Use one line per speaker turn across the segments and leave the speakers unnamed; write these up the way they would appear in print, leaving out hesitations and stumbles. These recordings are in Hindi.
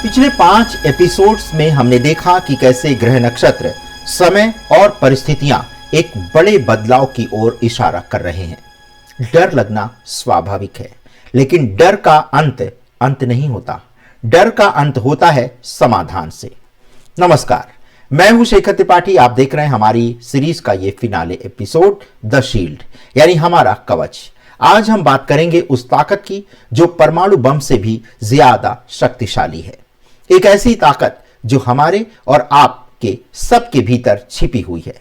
पिछले 5 एपिसोड्स में हमने देखा कि कैसे ग्रह नक्षत्र समय और परिस्थितियां एक बड़े बदलाव की ओर इशारा कर रहे हैं। डर लगना स्वाभाविक है, लेकिन डर का अंत नहीं होता। डर का अंत होता है समाधान से। नमस्कार, मैं हूं शेखर त्रिपाठी। आप देख रहे हैं हमारी सीरीज का ये फिनाले एपिसोड द शील्ड, यानी हमारा कवच। आज हम बात करेंगे उस ताकत की जो परमाणु बम से भी ज्यादा शक्तिशाली है। एक ऐसी ताकत जो हमारे और आपके सबके भीतर छिपी हुई है।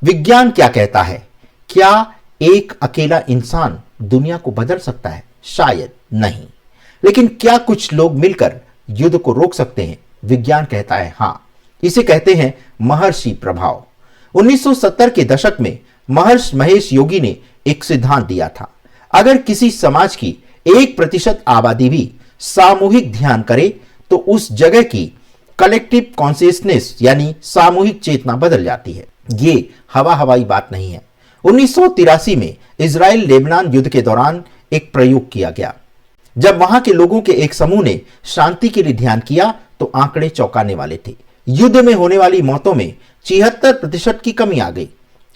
विज्ञान क्या कहता है? क्या एक अकेला इंसान दुनिया को बदल सकता है? शायद नहीं। लेकिन क्या कुछ लोग मिलकर युद्ध को रोक सकते हैं? विज्ञान कहता है हां। इसे कहते हैं महर्षि प्रभाव। 1970 के दशक में महर्षि महेश योगी ने एक सिद्धांत दिया था। अगर किसी समाज की 1% आबादी भी सामूहिक ध्यान करे तो उस जगह की कलेक्टिव कॉन्शियसनेस यानी सामूहिक चेतना बदल जाती है। ये हवाई बात नहीं है। 1983 में इजराइल लेबनान युद्ध के दौरान एक प्रयोग किया गया। जब वहां के लोगों के एक समूह ने शांति के लिए ध्यान किया तो आंकड़े चौंकाने वाले थे। युद्ध में होने वाली मौतों में 76% की कमी आ गई,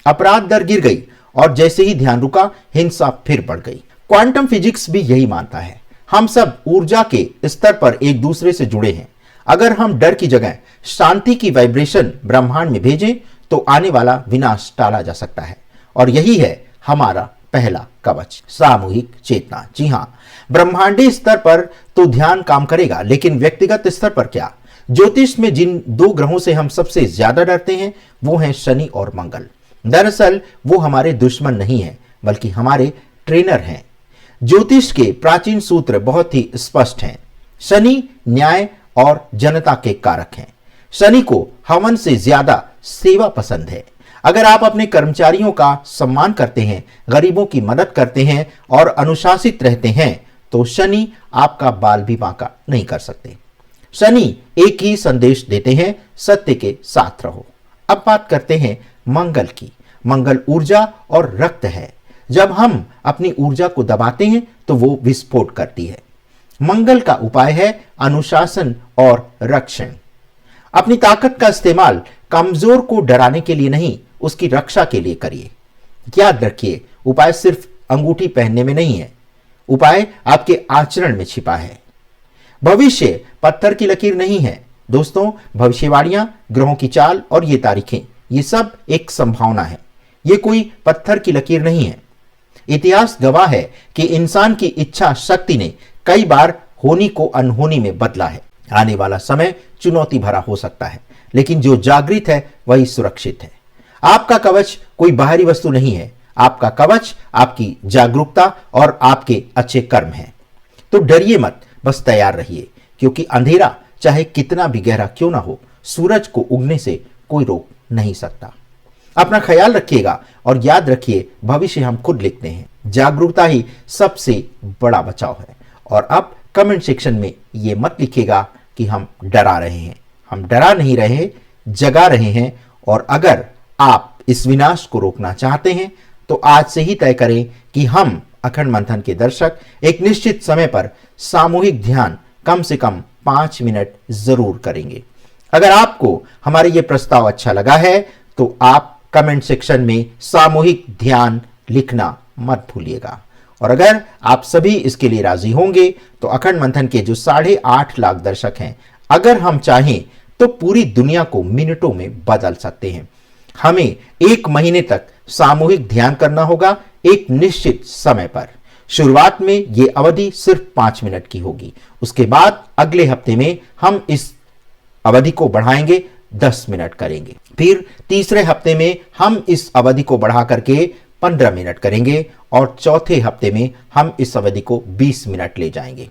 अपराध दर गिर गई और जैसे ही ध्यान रुका हिंसा फिर बढ़ गई। क्वांटम फिजिक्स भी यही मानता है। हम सब ऊर्जा के स्तर पर एक दूसरे से जुड़े हैं। अगर हम डर की जगह शांति की वाइब्रेशन ब्रह्मांड में भेजें तो आने वाला विनाश टाला जा सकता है। और यही है हमारा पहला कवच, सामूहिक चेतना। जी हां, ब्रह्मांडीय स्तर पर तो ध्यान काम करेगा, लेकिन व्यक्तिगत स्तर पर क्या? ज्योतिष में जिन 2 ग्रहों से हम सबसे ज्यादा डरते हैं वो हैं शनि और मंगल। दरअसल वो हमारे दुश्मन नहीं है, बल्कि हमारे ट्रेनर हैं। ज्योतिष के प्राचीन सूत्र बहुत ही स्पष्ट हैं। शनि न्याय और जनता के कारक हैं। शनि को हवन से ज्यादा सेवा पसंद है। अगर आप अपने कर्मचारियों का सम्मान करते हैं, गरीबों की मदद करते हैं और अनुशासित रहते हैं तो शनि आपका बाल भी बांका नहीं कर सकते। शनि एक ही संदेश देते हैं, सत्य के साथ रहो। अब बात करते हैं मंगल की। मंगल ऊर्जा और रक्त है। जब हम अपनी ऊर्जा को दबाते हैं तो वो विस्फोट करती है। मंगल का उपाय है अनुशासन और रक्षण। अपनी ताकत का इस्तेमाल कमजोर को डराने के लिए नहीं, उसकी रक्षा के लिए करिए। याद रखिए, उपाय सिर्फ अंगूठी पहनने में नहीं है, उपाय आपके आचरण में छिपा है। भविष्य पत्थर की लकीर नहीं है दोस्तों। भविष्यवाणियां, ग्रहों की चाल और ये तारीखें, ये सब एक संभावना है। ये कोई पत्थर की लकीर नहीं है। इतिहास गवाह है कि इंसान की इच्छा शक्ति ने कई बार होनी को अनहोनी में बदला है। आने वाला समय चुनौती भरा हो सकता है, लेकिन जो जागृत है वही सुरक्षित है। आपका कवच कोई बाहरी वस्तु नहीं है। आपका कवच आपकी जागरूकता और आपके अच्छे कर्म हैं। तो डरिए मत, बस तैयार रहिए, क्योंकि अंधेरा चाहे कितना भी गहरा क्यों ना हो, सूरज को उगने से कोई रोक नहीं सकता। अपना ख्याल रखिएगा और याद रखिए, भविष्य हम खुद लिखते हैं। जागरूकता ही सबसे बड़ा बचाव है। और अब कमेंट सेक्शन में ये मत लिखिएगा कि हम डरा रहे हैं। हम डरा नहीं रहे, जगा रहे हैं। और अगर आप इस विनाश को रोकना चाहते हैं तो आज से ही तय करें कि हम अखंड मंथन के दर्शक एक निश्चित समय पर सामूहिक ध्यान कम से कम 5 मिनट जरूर करेंगे। अगर आपको हमारे ये प्रस्ताव अच्छा लगा है तो आप कमेंट सेक्शन में सामूहिक ध्यान लिखना मत भूलिएगा। और अगर आप सभी इसके लिए राजी होंगे तो अखंड मंथन के जो 8.5 लाख दर्शक हैं, अगर हम चाहें तो पूरी दुनिया को मिनटों में बदल सकते हैं। हमें 1 महीने तक सामूहिक ध्यान करना होगा, एक निश्चित समय पर। शुरुआत में यह अवधि सिर्फ 5 मिनट की होगी। उसके बाद अगले हफ्ते में हम इस अवधि को बढ़ाएंगे, 10 मिनट करेंगे। फिर तीसरे हफ्ते में हम इस अवधि को बढ़ा करके 15 मिनट करेंगे और चौथे हफ्ते में हम इस अवधि को 20 मिनट ले जाएंगे।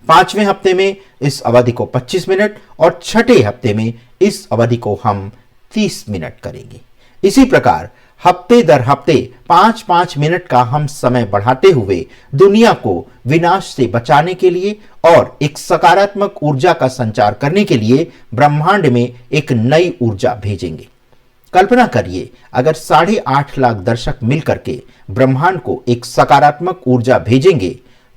5वें हफ्ते में इस अवधि को 25 मिनट और छठे हफ्ते में इस अवधि को हम 30 मिनट करेंगे। इसी प्रकार हफ्ते दर हफ्ते 5-5 मिनट का हम समय बढ़ाते हुए दुनिया को विनाश से बचाने के लिए और एक सकारात्मक ऊर्जा का संचार करने के लिए ब्रह्मांड में एक नई ऊर्जा भेजेंगे। कल्पना करिए, अगर 8.5 लाख दर्शक मिलकर के ब्रह्मांड को एक सकारात्मक ऊर्जा भेजेंगे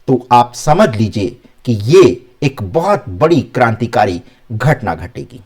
तो आप समझ लीजिए कि ये एक बहुत बड़ी क्रांतिकारी घटना घटेगी।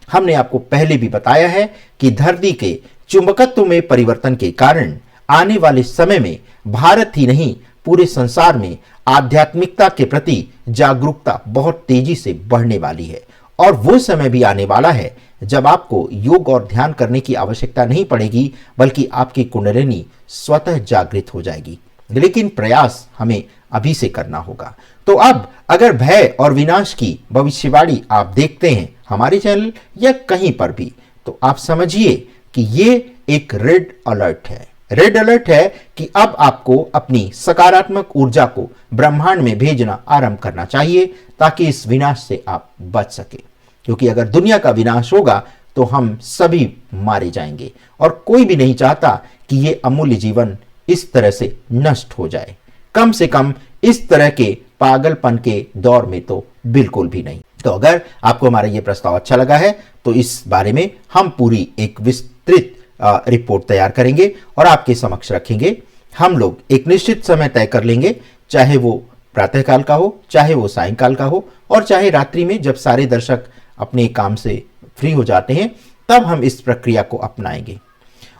हमने आपको पहले भी बताया है कि धरती के चुंबकत्व में परिवर्तन के कारण आने वाले समय में भारत ही नहीं पूरे संसार में आध्यात्मिकता के प्रति जागरूकता बहुत तेजी से बढ़ने वाली है। और वो समय भी आने वाला है जब आपको योग और ध्यान करने की आवश्यकता नहीं पड़ेगी, बल्कि आपकी कुंडलिनी स्वतः जागृत हो जाएगी। लेकिन प्रयास हमें अभी से करना होगा। तो अब अगर भय और विनाश की भविष्यवाणी आप देखते हैं हमारे चैनल या कहीं पर भी, तो आप समझिए कि ये एक रेड अलर्ट है। रेड अलर्ट है कि अब आपको अपनी सकारात्मक ऊर्जा को ब्रह्मांड में भेजना आरंभ करना चाहिए, ताकि इस विनाश से आप बच सके। क्योंकि अगर दुनिया का विनाश होगा तो हम सभी मारे जाएंगे, और कोई भी नहीं चाहता कि ये अमूल्य जीवन इस तरह से नष्ट हो जाए। कम से कम इस तरह के पागलपन के दौर में तो बिल्कुल भी नहीं। तो अगर आपको हमारा ये प्रस्ताव अच्छा लगा है तो इस बारे में हम पूरी एक विस्तृत रिपोर्ट तैयार करेंगे और आपके समक्ष रखेंगे। हम लोग एक निश्चित समय तय कर लेंगे, चाहे वो प्रातःकाल का हो, चाहे वो सायंकाल का हो, और चाहे रात्रि में जब सारे दर्शक अपने काम से फ्री हो जाते हैं, तब हम इस प्रक्रिया को अपनाएंगे।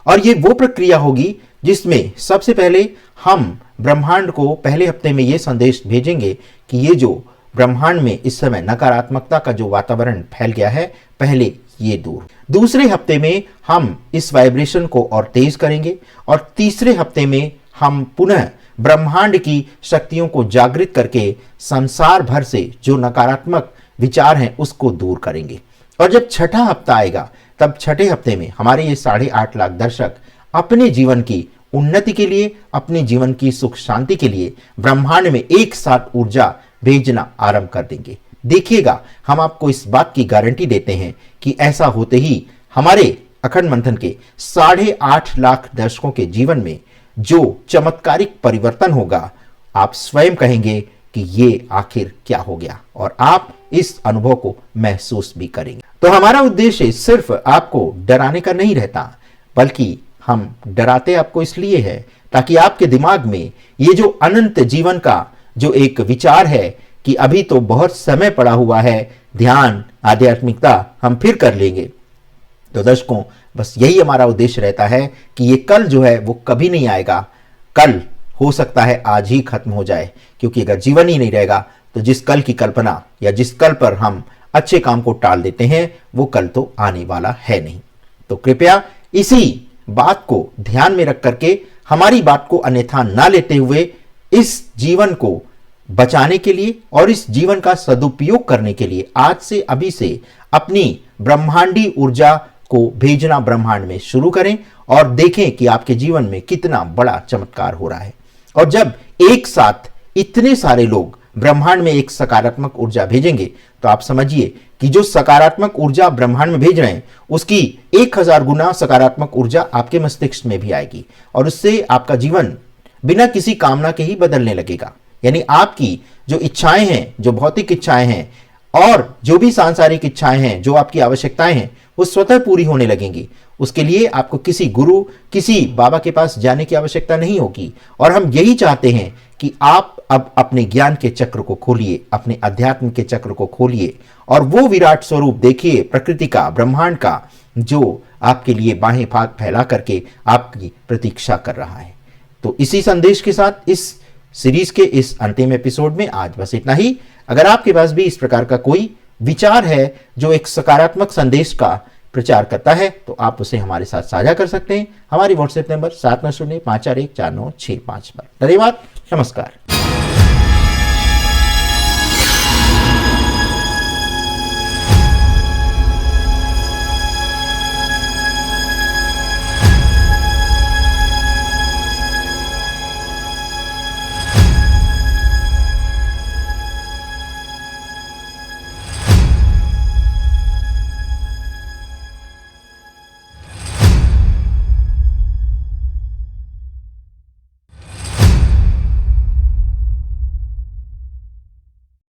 और ये वो प्रक्रिया होगी जिसमें सबसे पहले हम ब्रह्मांड को पहले हफ्ते में ये संदेश भेजेंगे कि ये जो ब्रह्मांड में इस समय नकारात्मकता का जो वातावरण फैल गया है, पहले ये दूर। दूसरे हफ्ते में हम इस वाइब्रेशन को और तेज करेंगे, और तीसरे हफ्ते में हम पुनः ब्रह्मांड की शक्तियों को जागृत करके संसार भर से जो नकारात्मक विचार हैं उसको दूर करेंगे। और जब छठा हफ्ता आएगा, तब छठे हफ्ते में हमारे ये 8.5 लाख दर्शक अपने जीवन की उन्नति के लिए, अपने जीवन की सुख शांति के लिए ब्रह्मांड में एक साथ ऊर्जा भेजना आरंभ कर देंगे। देखिएगा, हम आपको इस बात की गारंटी देते हैं कि ऐसा होते ही हमारे अखंड मंथन के 8.5 लाख दर्शकों के जीवन में जो चमत्कारिक परिवर्तन होगा, आप स्वयं कहेंगे कि ये आखिर क्या हो गया, और आप इस अनुभव को महसूस भी करेंगे। तो हमारा उद्देश्य सिर्फ आपको डराने का नहीं रहता, बल्कि हम डराते आपको इसलिए है ताकि आपके दिमाग में ये जो अनंत जीवन का जो एक विचार है कि अभी तो बहुत समय पड़ा हुआ है, ध्यान आध्यात्मिकता हम फिर कर लेंगे। तो दर्शकों, बस यही हमारा उद्देश्य रहता है कि ये कल जो है वो कभी नहीं आएगा। कल हो सकता है आज ही खत्म हो जाए, क्योंकि अगर जीवन ही नहीं रहेगा तो जिस कल की कल्पना या जिस कल पर हम अच्छे काम को टाल देते हैं, वो कल तो आने वाला है नहीं। तो कृपया इसी बात को ध्यान में रख करके हमारी बात को अन्यथा ना लेते हुए इस जीवन को बचाने के लिए और इस जीवन का सदुपयोग करने के लिए आज से अभी से अपनी ब्रह्मांडी ऊर्जा को भेजना ब्रह्मांड में शुरू करें, और देखें कि आपके जीवन में कितना बड़ा चमत्कार हो रहा है। और जब एक साथ इतने सारे लोग ब्रह्मांड में एक सकारात्मक ऊर्जा भेजेंगे, तो आप समझिए कि जो सकारात्मक ऊर्जा ब्रह्मांड में भेज रहे हैं उसकी 1000 गुना सकारात्मक ऊर्जा आपके मस्तिष्क में भी आएगी, और उससे आपका जीवन बिना किसी कामना के ही बदलने लगेगा। यानी आपकी जो इच्छाएं हैं, जो भौतिक इच्छाएं हैं और जो भी सांसारिक इच्छाएं हैं, जो आपकी आवश्यकताएं हैं, वो स्वतः पूरी होने लगेंगी। उसके लिए आपको किसी गुरु, किसी बाबा के पास जाने की आवश्यकता नहीं होगी। और हम यही चाहते हैं कि आप अब अपने ज्ञान के चक्र को खोलिए, अपने अध्यात्म के चक्र को खोलिए, और वो विराट स्वरूप देखिए प्रकृति का, ब्रह्मांड का, जो आपके लिए बाहें फाक फैला करके आपकी प्रतीक्षा कर रहा है। तो इसी संदेश के साथ इस सीरीज के इस अंतिम एपिसोड में आज बस इतना ही। अगर आपके पास भी इस प्रकार का कोई विचार है जो एक सकारात्मक संदेश का प्रचार करता है, तो आप उसे हमारे साथ साझा कर सकते हैं। हमारी व्हाट्सएप नंबर 7905414965 पर। धन्यवाद, नमस्कार।